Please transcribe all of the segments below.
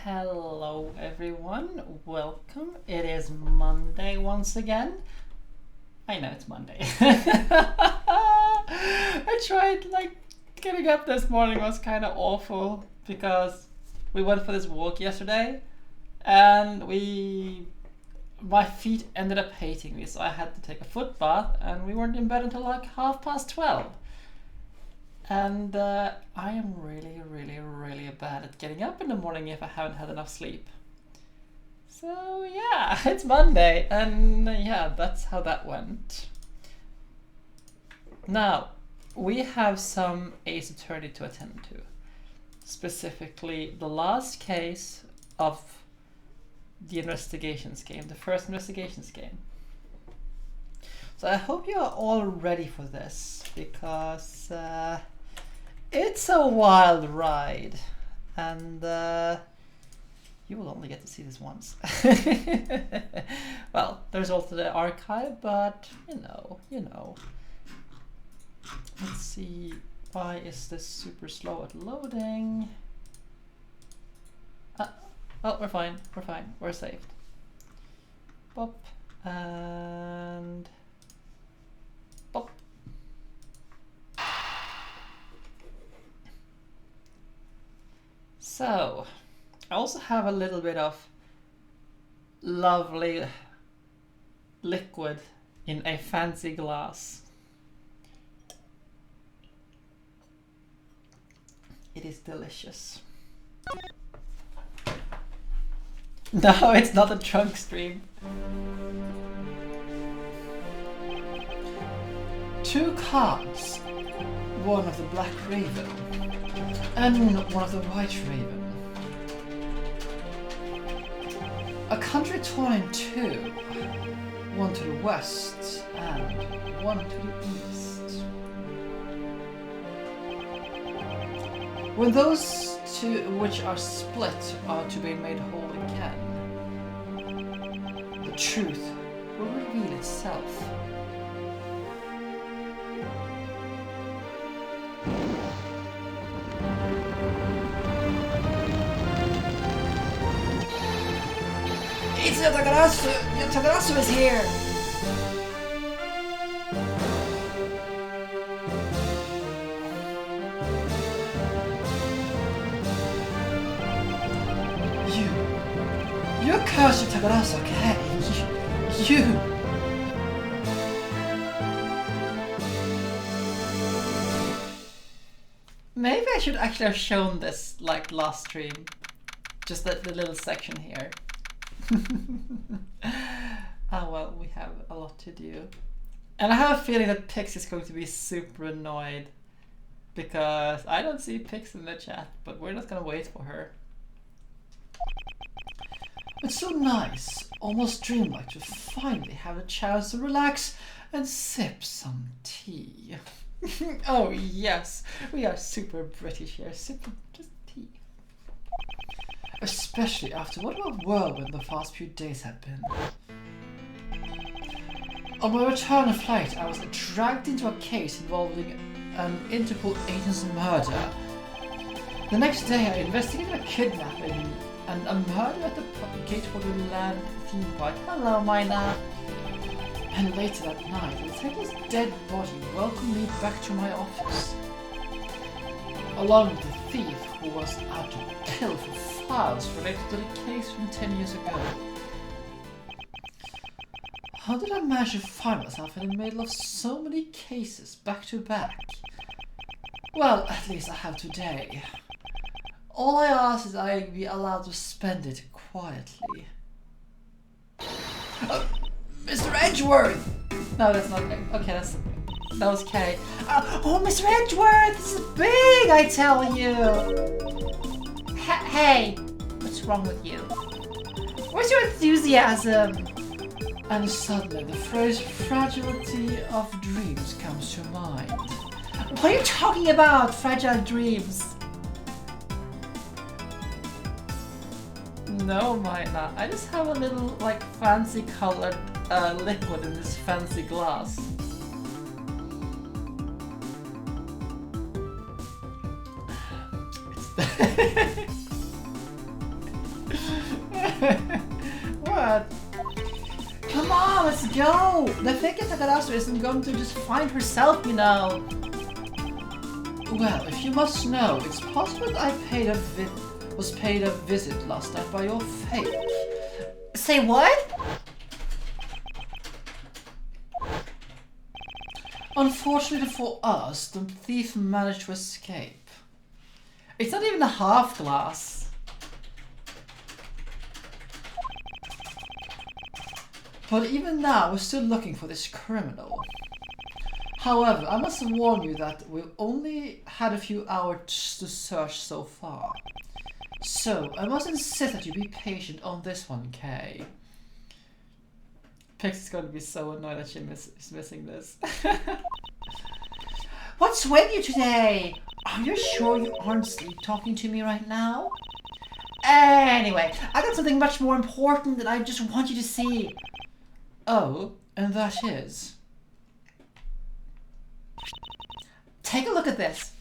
Hello everyone, welcome. It is Monday once again. I know it's Monday. I tried getting up this morning was kind of awful because we went for this walk yesterday and my feet ended up hating me, so I had to take a foot bath and we weren't in bed until like 12:30. And I am really bad at getting up in the morning if I haven't had enough sleep. So yeah, it's Monday, and yeah, that's how that went. Now, we have some Ace Attorney to attend to. Specifically, the last case of the investigations game, the first investigations game. So I hope you are all ready for this, because it's a wild ride, and you will only get to see this once. Well, there's also the archive, but you know. Let's see, why is this super slow at loading? Oh, we're fine, we're saved. Bop, and bop. So, I also have a little bit of lovely liquid in a fancy glass. It is delicious. No, it's not a drunk stream. Two cards, one of the Black Raven and one of the White Raven. A country torn in two, one to the west and one to the east. When those two which are split are to be made whole again, the truth will reveal itself. It's Yatagarasu! Yatagarasu is here! You cursed Yatagarasu, okay? You! Maybe I should actually have shown this like last stream. Just the little section here. Oh well, we have a lot to do. And I have a feeling that Pix is going to be super annoyed because I don't see Pix in the chat, but we're not gonna wait for her. It's so nice, almost dreamlike to finally have a chance to relax and sip some tea. Oh yes, we are super British here, sipping just tea. Especially after what a whirlwind the past few days have been. On my return flight, I was dragged into a case involving an Interpol agent's murder. The next day, I investigated a kidnapping and a murder at the Gateway Land theme park. Hello, Mina! And later that night, the detective's dead body welcomed me back to my office, along with the thief who was out to kill for files related to the case from 10 years ago. How did I manage to find myself in the middle of so many cases back to back? Well, at least I have today. All I ask is I be allowed to spend it quietly. Mr. Edgeworth! No, that's not okay. That was Kay. Oh, Mr. Edgeworth, this is big, I tell you. Hey, what's wrong with you? Where's your enthusiasm? And suddenly the phrase "fragility of dreams" comes to mind. What are you talking about, fragile dreams? No, Mina. I just have a little like fancy colored liquid in this fancy glass. What? Come on, let's go! The Fake Takarasu isn't going to just find herself, you know. Well, if you must know, it's possible that I was paid a visit last night by your fake. Say what? Unfortunately for us, the thief managed to escape. It's not even a half glass. But even now, we're still looking for this criminal. However, I must warn you that we've only had a few hours to search so far. So, I must insist that you be patient on this one, Kay. Pix is going to be so annoyed that she's missing this. What's with you today? Are you sure you aren't sleep talking to me right now? Anyway, I got something much more important that I just want you to see. Oh, and that is... Take a look at this.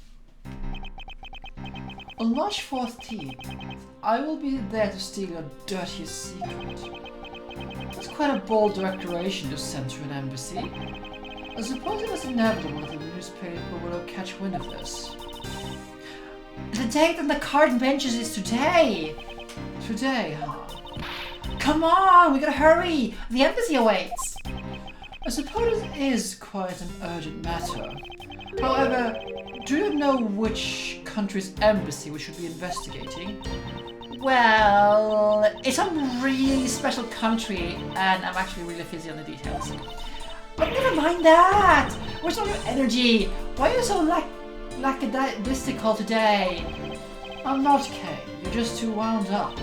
On March 14th, I will be there to steal your dirtiest secret. It's quite a bold declaration to send to an embassy. I suppose it was inevitable that the newspaper would catch wind of this. The date on the card mentions is today. Today, huh? Come on, we gotta hurry! The embassy awaits! I suppose it is quite an urgent matter. However, do you know which country's embassy we should be investigating? Well, it's a really special country, and I'm actually really fizzy on the details. But never mind that! Where's all your energy? Why are you so lackadaisical today? I'm not, Kay. You're just too wound up.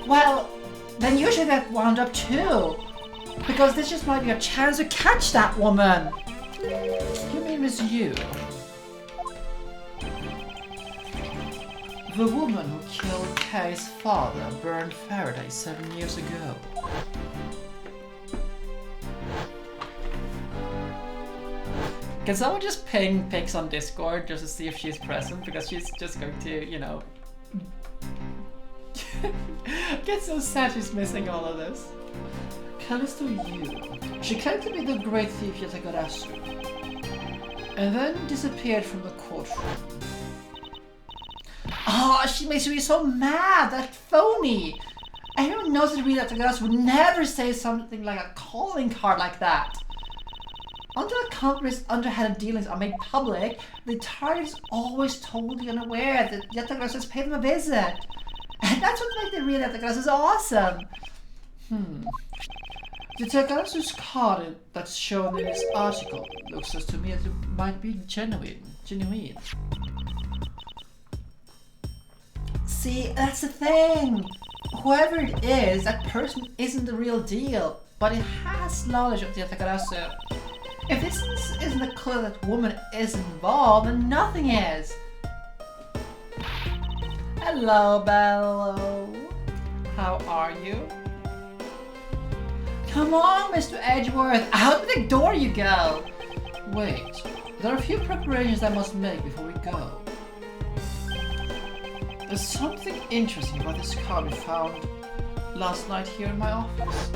Well, then you should get wound up too. Because this just might be a chance to catch that woman. You mean Miss Yu? The woman who killed Kay's father, Bernard Faraday, 7 years ago. Can someone just ping Pix on Discord just to see if she's present? Because she's just going to, you know... get so sad she's missing all of this. Callisto Yu. She claimed to be the great thief Yatagarasu, and then disappeared from the courtroom. Oh, she makes me so mad! That phony! Everyone knows that Yatagarasu would never say something like a calling card like that. Until the company's underhanded dealings are made public, the target is always totally unaware that Yatagarasu has paid them a visit. And that's what makes the real Yatagarasu awesome. The Yatagarasu's card that's shown in this article looks as to me as it might be genuine. See, that's the thing. Whoever it is, that person isn't the real deal, but it has knowledge of the Yatagarasu. If this isn't a clue that woman is involved, then nothing is. Hello, Bello. How are you? Come on, Mr. Edgeworth. Out the door you go. Wait, there are a few preparations I must make before we go. There's something interesting about this card we found last night here in my office.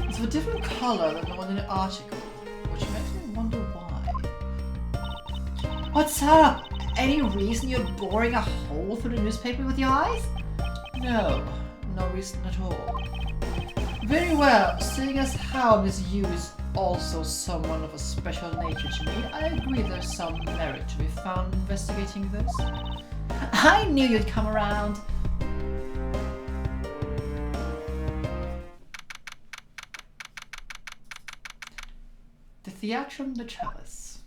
It's of a different color than the one in the article, which makes me wonder why. What's up? Any reason you're boring a hole through the newspaper with your eyes? No, no reason at all. Very well, seeing as how Miss Yu is also someone of a special nature to me, I agree there's some merit to be found investigating this. I knew you'd come around. The Theatrum, the Chalice.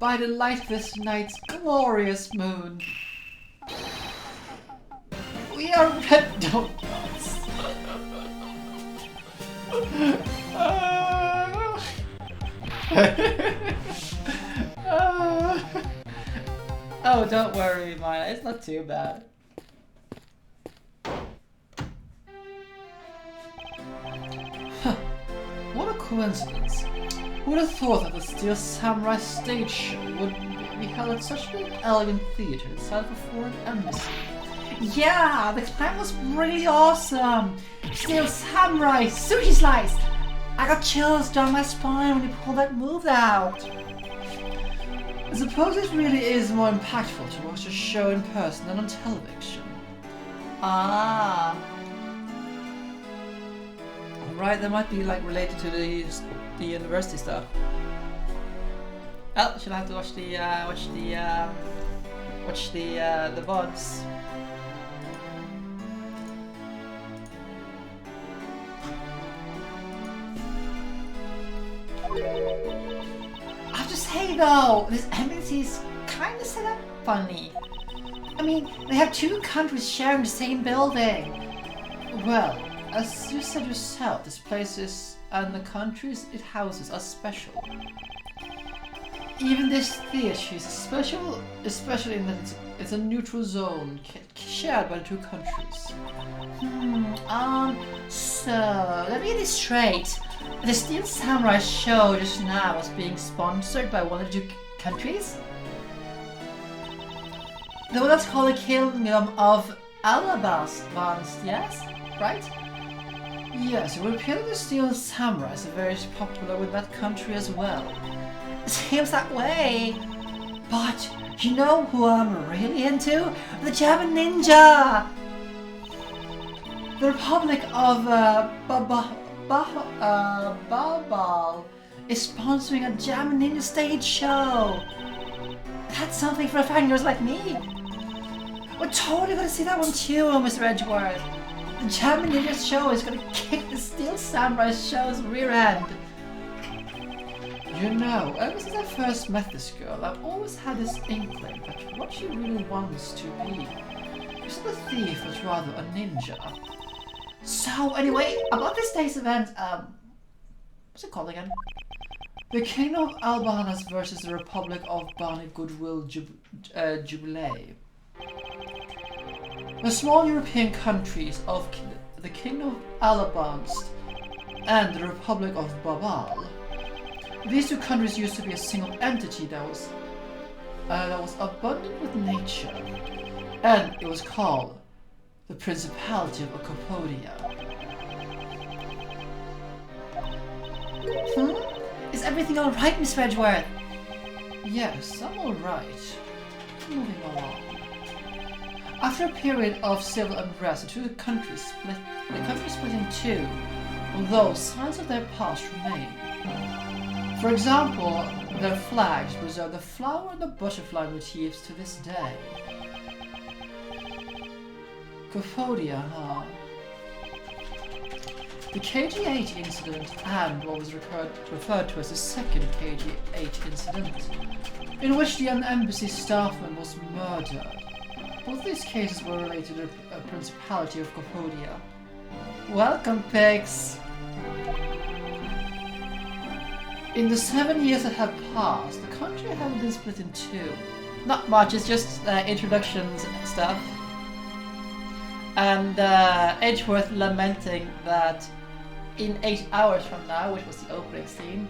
By the light of this night's glorious moon, we are red donuts. Oh, don't worry, Maya. It's not too bad. What a coincidence. Who would have thought that the Steel Samurai stage show would be held at such an elegant theater inside of a foreign embassy? Yeah, the climb was really awesome. Steel samurai, sushi slice. I got chills down my spine when you pulled that move out. I suppose it really is more impactful to watch a show in person than on television. Ah. Right, that might be like related to the university stuff. Oh, she'll have to watch the VODs. I have to say though, this embassy is kind of set up funny. I mean, they have two countries sharing the same building. Well, as you said yourself, this place is, and the countries it houses are special. Even this theatre is special, especially in that it's a neutral zone shared by the two countries. So let me get this straight. The Steel Samurai show just now was being sponsored by one of the two countries? The one that's called the Kingdom of Ablaze, yes? Right? Yes, it would appear that the Steel Samurai is very popular with that country as well. It seems that way. But you know who I'm really into? The German Ninja! The Republic of Babal is sponsoring a German Ninja stage show. That's something for fangirls like me. We're totally gonna see that one too, Mr. Edgeworth. The German Ninja show is gonna kick the Steel Samurai show's rear end. You know, ever since I first met this girl, I've always had this inkling that what she really wants to be is not a thief, but rather a ninja. So anyway, about this day's event, what's it called again? The Kingdom of Albanas versus the Republic of Barney Goodwill Jubilee. The small European countries of the Kingdom of Alabans and the Republic of Babal. These two countries used to be a single entity that was abundant with nature, and it was called the Principality of Acapodia. Is everything alright, Miss Edgeworth? Yes, I'm alright. Moving along. After a period of civil unrest, the two countries split. The country split in two, although signs of their past remain. For example, their flags preserve the flower and the butterfly motifs to this day. Capodia, huh? The KG-8 incident and what was referred to as the second KG-8 incident, in which the embassy staffman was murdered. Both these cases were related to the Principality of Capodia. Welcome, pigs! In the 7 years that have passed, the country has been split in two. Not much, it's just introductions and stuff. And Edgeworth lamenting that in 8 hours from now, which was the opening scene,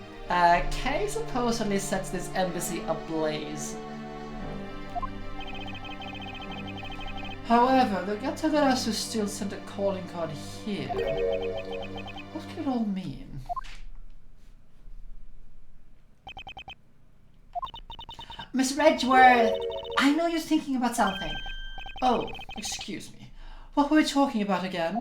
Kay supposedly sets this embassy ablaze. However, the Gatadarasu still sent a calling card here. What could it all mean? Miss Edgeworth, I know you're thinking about something. Oh, excuse me. What were we talking about again?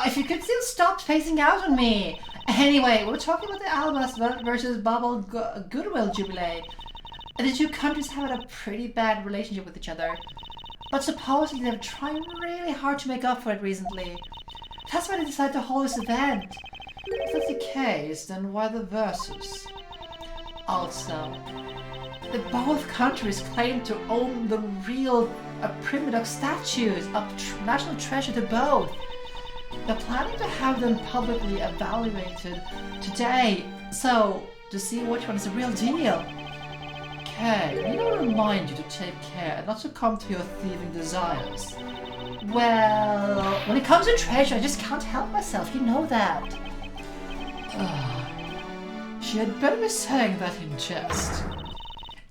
If you could still stop facing out on me. Anyway, we're talking about the Albas versus Babel Goodwill Jubilee. The two countries have had a pretty bad relationship with each other. But supposedly they've tried really hard to make up for it recently. That's why they decided to hold this event. If that's the case, then why the versus? Also, both countries claim to own the real primitive statues of national treasure to both. They're planning to have them publicly evaluated today, so to see which one is the real deal. Okay, we need to remind you to take care and not succumb to your thieving desires. Well, when it comes to treasure, I just can't help myself, you know that. She had better be saying that in jest.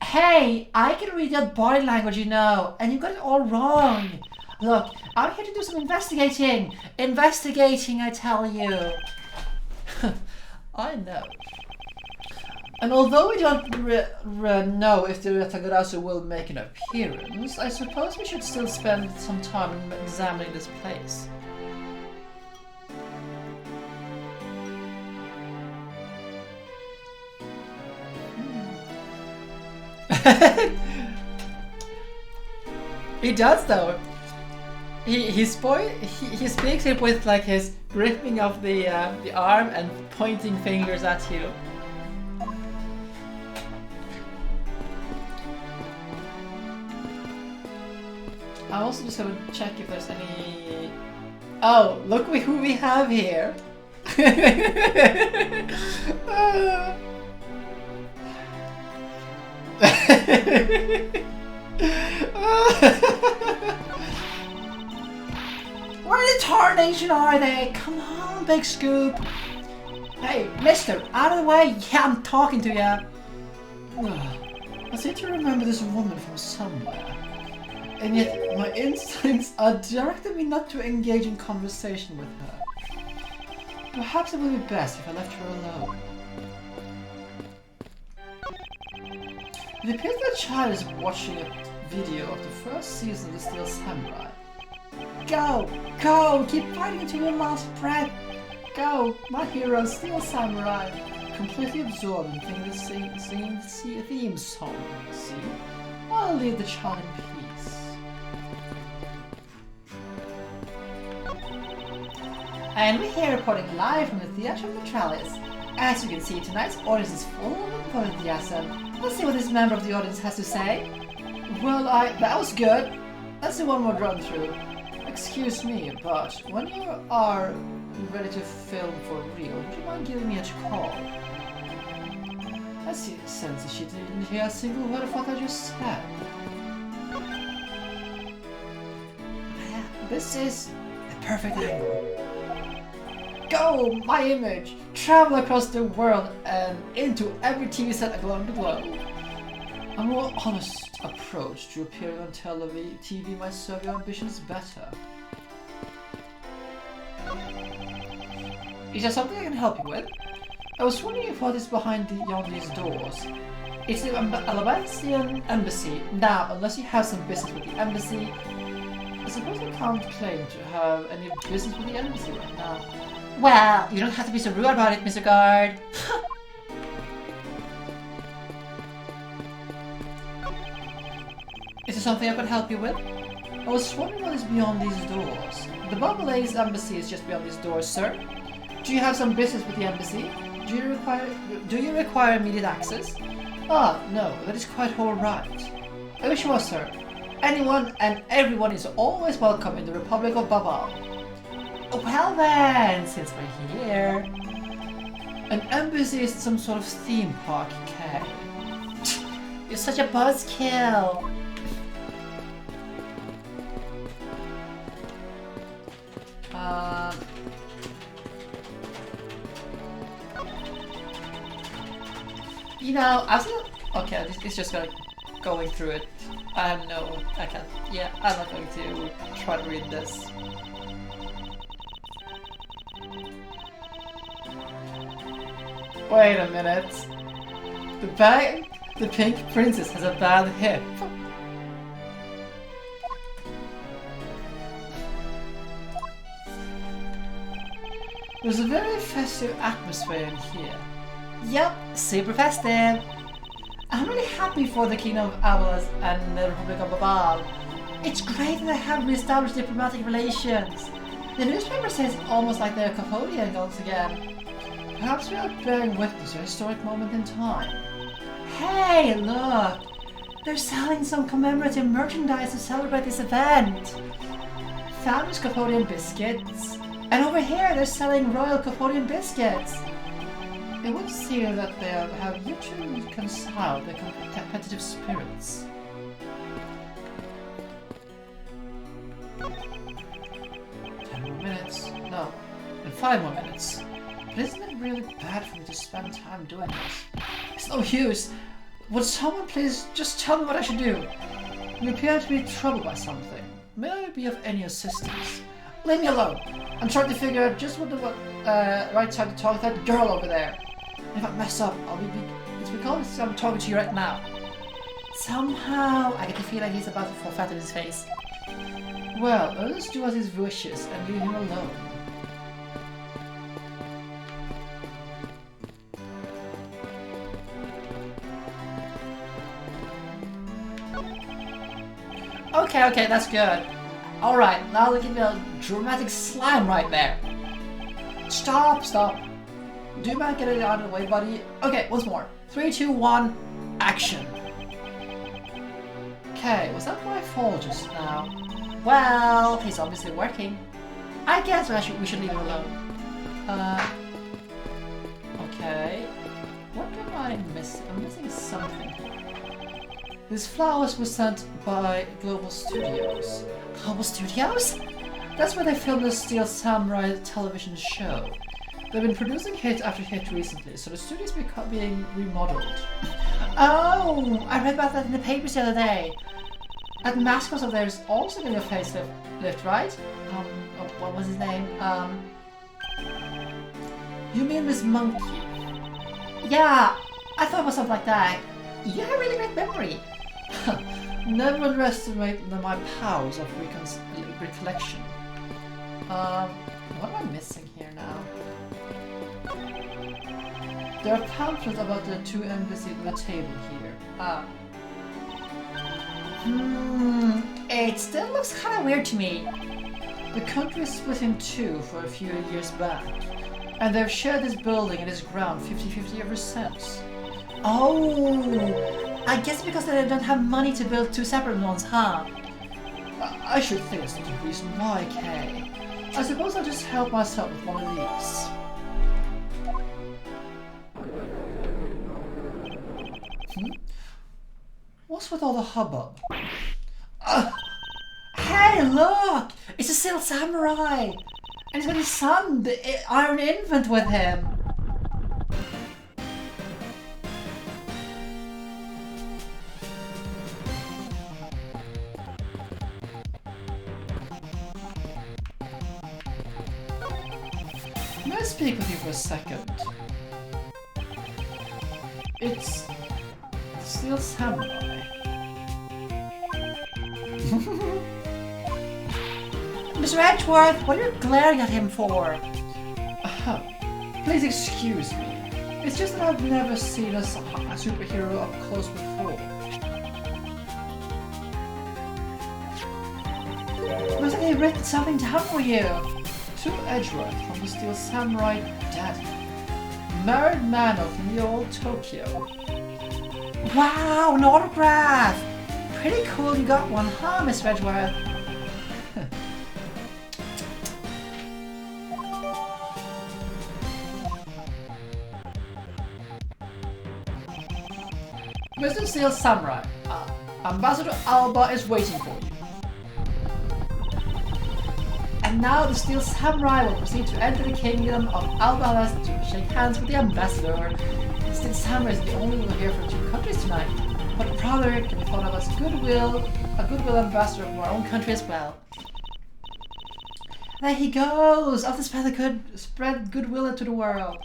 Hey, I can read your body language, you know, and you got it all wrong. Look, I'm here to do some investigating. Investigating, I tell you. I know. And although we don't know if the Tagarasu will make an appearance, I suppose we should still spend some time examining this place. He does though. He speaks it with like his gripping of the arm and pointing fingers at you. I'm also just gonna check if there's any. Oh, look who we have here. Where in the tarnation are they? Come on, Big Scoop. Hey, mister, out of the way. Yeah, I'm talking to you. I seem to remember this woman from somewhere. And yet, my instincts are directing me not to engage in conversation with her. Perhaps it would be best if I left her alone. It appears that child is watching a video of the first season of The Steel Samurai. Go! Go! Keep fighting until your last breath! Go! My hero, Steel Samurai! Completely absorbed in thinking the theme song. See? I'll leave the child in peace. And we're here reporting live from the Theatre of Neutralis. As you can see, tonight's audience is full of enthusiasm. Let's see what this member of the audience has to say. Well, that was good. Let's do one more run through. Excuse me, but when you are ready to film for real, would you mind giving me a call? I see the sense that she didn't hear a single word of what I just said. This is the perfect angle. Go, my image! Travel across the world and into every TV set along the globe. A more honest approach to appearing on TV might serve your ambitions better. Is there something I can help you with? I was wondering if what is behind these doors. It's the Ablaze embassy. Now, unless you have some business with the embassy, I suppose I can't claim to have any business with the embassy right now. Well, you don't have to be so rude about it, Mr. Guard. Is there something I could help you with? I was wondering what is beyond these doors. The Ablaze embassy is just beyond these doors, sir. Do you have some business with the embassy? Do you require immediate access? Ah, no, that is quite alright. Oh, sure, sir. Anyone and everyone is always welcome in the Republic of Babal. Well then, since we're here... An embassy is some sort of theme park, Kay. You're such a buzzkill. You know, okay, it's just going through it. I can't. Yeah, I'm not going to try to read this. Wait a minute. The pink princess has a bad hip. There's a very festive atmosphere in here. Yep, super festive. I'm really happy for the Kingdom of Ablaze and the Republic of Babal. It's great that they have reestablished diplomatic relations. The newspaper says almost like they're Cambodian once again. Perhaps we are bearing witness to a historic moment in time. Hey, look! They're selling some commemorative merchandise to celebrate this event. Family's Cambodian biscuits. And over here they're selling royal Cambodian biscuits. It would seem that they have yet to reconcile their competitive spirits. 10 more minutes. No, in 5 more minutes. But isn't it really bad for me to spend time doing this? It's no use. Would someone please just tell me what I should do? You appear to be troubled by something. May I be of any assistance? Leave me alone. I'm trying to figure out just what the right time to talk to that girl over there. If I mess up, it's because I'm talking to you right now. Somehow, I get the feeling he's about to fall flat on his face. Well, let's do as he wishes and leave him alone. Okay, that's good. Alright, now look at the dramatic slam right there. Stop. Do you mind getting it out of the way, buddy? Okay, once more. 3, 2, 1, action. Okay, was that my fault just now? Well, he's obviously working. I guess we should leave him alone. Okay. What am I missing? I'm missing something. These flowers were sent by Global Studios. Global Studios? That's where they filmed the Steel Samurai television show. They've been producing hit after hit recently, so the studio's being remodeled. Oh, I read about that in the papers the other day. That mascot of theirs also getting a facelift, right? What was his name? You mean Miss Monkey? Yeah, I thought it was something like that. You have a really great memory. Never underestimate my powers of recollection. What am I missing here now? There are pamphlets about the two embassies on the table here. It still looks kind of weird to me. The country is split in two for a few years back, and they've shared this building and this ground 50-50 ever since. Oh, I guess because they don't have money to build two separate ones, huh? I should think it's not the reason why, Kay. I suppose I'll just help myself with one of these. What's with all the hubbub? Hey, look! It's a Steel Samurai! And he's got his son, the Iron Infant, with him! May I speak with you for a second? It's the Steel Samurai. Mr. Edgeworth, what are you glaring at him for? Please excuse me. It's just that I've never seen a superhero up close before. Must have they written something down for you? To Edgeworth from the Steel Samurai Daddy. Married man of New Old Tokyo. Wow, an autograph! Pretty cool you got one, huh, Mr. Edgeworth? Mr. Steel Samurai, Ambassador Alba is waiting for you. And now the Steel Samurai will proceed to enter the kingdom of Alba to shake hands with the ambassador. The Steel Samurai is the only one here from two countries tonight, but brother can be thought of as a goodwill ambassador from our own country as well. There he goes! Off to spread goodwill into the world.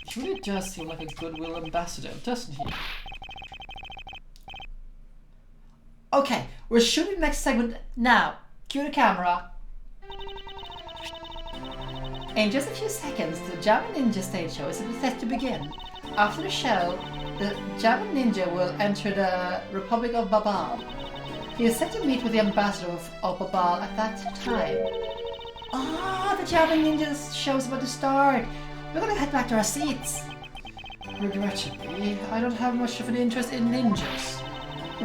He really does seem like a goodwill ambassador, doesn't he? Okay, we're shooting the next segment now. Cue the camera. In just a few seconds, the Java Ninja stage show is set to begin. After the show, the Java Ninja will enter the Republic of Babal. He is set to meet with the ambassador of Babal at that time. The Java Ninja show is about to start. We're gonna head back to our seats. Regrettably, I don't have much of an interest in ninjas.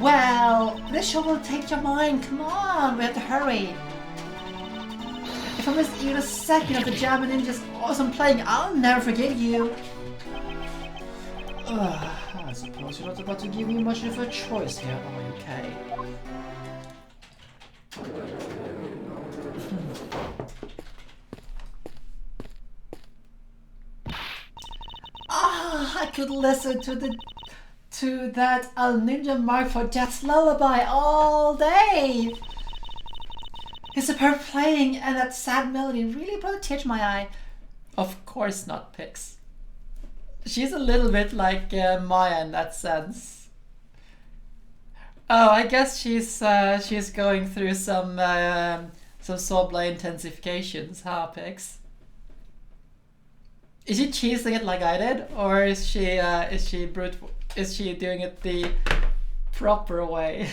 Well, this show will take your mind. Come on, we have to hurry. If I miss even a second of the Java Ninja's awesome playing, I'll never forgive you. I suppose you're not about to give me much of a choice here, are you, Kay? I could listen to that Ninja Mark for Death's Lullaby all day. His superb playing and that sad melody really brought a tear to my eye. Of course not, Pix. She's a little bit like Maya in that sense. Oh, I guess she's going through some Sobla intensifications, huh, Pix? Is she cheesing it like I did, or is she doing it the proper way?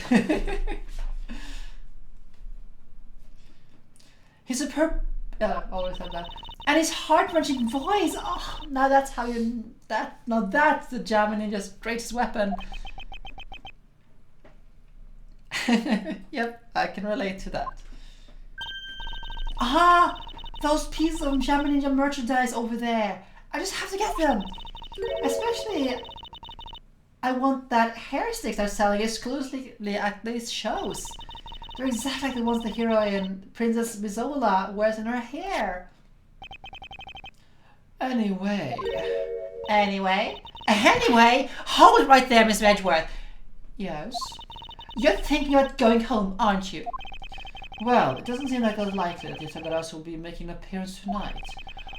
His superb, always said that, and his heart-wrenching voice. Oh, now that's how you now that's the Jammin Ninja's greatest weapon. Yep, I can relate to that. Ah, those pieces of Jammin Ninja merchandise over there. I just have to get them. Especially, I want that hair sticks they're selling exclusively at these shows. They're exactly like the ones the heroine, Princess Mizola, wears in her hair. Anyway, hold it right there, Miss Edgeworth. Yes? You're thinking about going home, aren't you? Well, it doesn't seem like it's likely that Yatagarasu will be making an appearance tonight.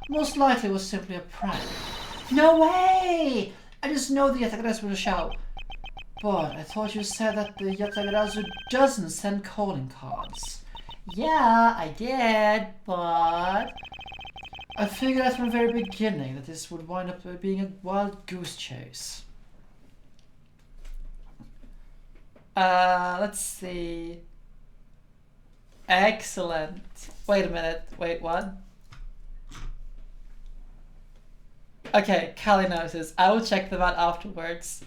Most likely it was simply a prank. No way! I just know the Yatagarasu will show. But I thought you said that the Yatagarasu doesn't send calling cards. Yeah, I did, but I figured out from the very beginning that this would wind up being a wild goose chase. Let's see. Excellent. Wait a minute. Wait, what? Okay, Callie knows this. I will check them out afterwards.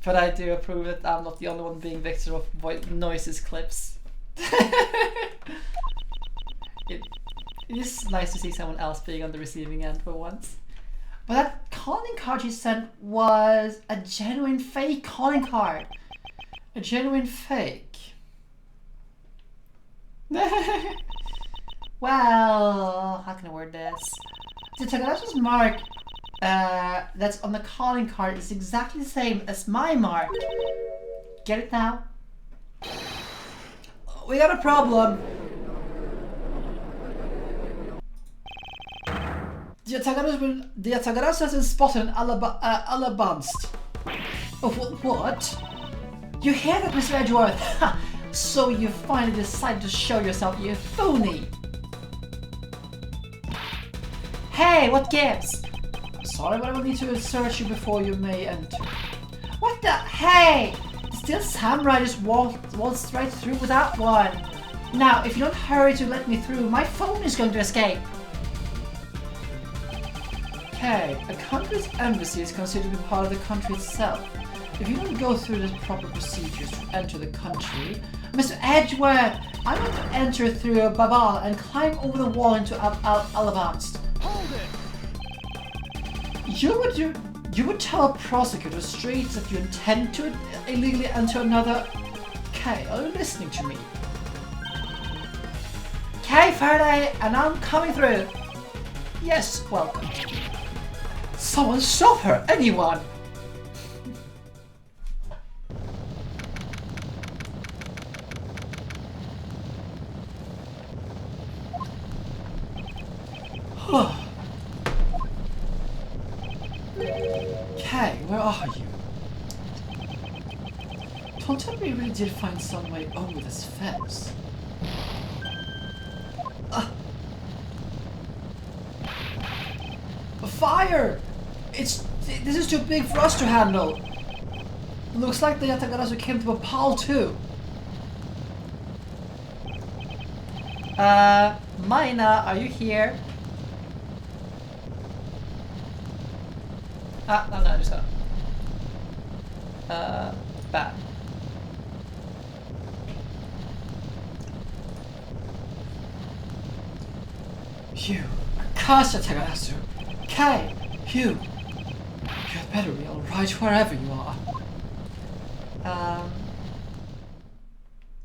But I do approve that I'm not the only one being victim of noises clips. It is nice to see someone else being on the receiving end for once. But that calling card you sent was a genuine fake calling card. A genuine fake. Well, how can I word this? The Tagarasu's mark that's on the calling card is exactly the same as my mark. Get it now? We got a problem. The Yatagarasu has been spotted in Alabamst. Oh, what? You hear that, Mr. Edgeworth? So you finally decided to show yourself, you phony! Hey, what gives? Sorry, but I will need to search you before you may enter. What the? Hey! Still samurai just waltzed right through without one. Now, if you don't hurry to let me through, my phone is going to escape. Hey, a country's embassy is considered to be part of the country itself. If you don't go through the proper procedures to enter the country, Mr. Edgeworth, I want to enter through Babal and climb over the wall into Alabamst. Hold it! You would tell a prosecutor straight that you intend to illegally enter another. Okay, are you listening to me? Okay, Faraday, and I'm coming through. Yes, welcome. Someone stop her! Anyone! Okay, where are you? Don't tell me you really did find some way over this fence. Fire! This is too big for us to handle. Looks like the Yatagarasu came to a pal too. Mina, are you here? No, just go. Bad. Phew. Kasha Tagarasu. Kai. Phew. You had better be alright wherever you are.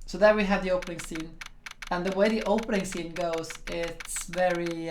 So there we have the opening scene. And the way the opening scene goes, it's very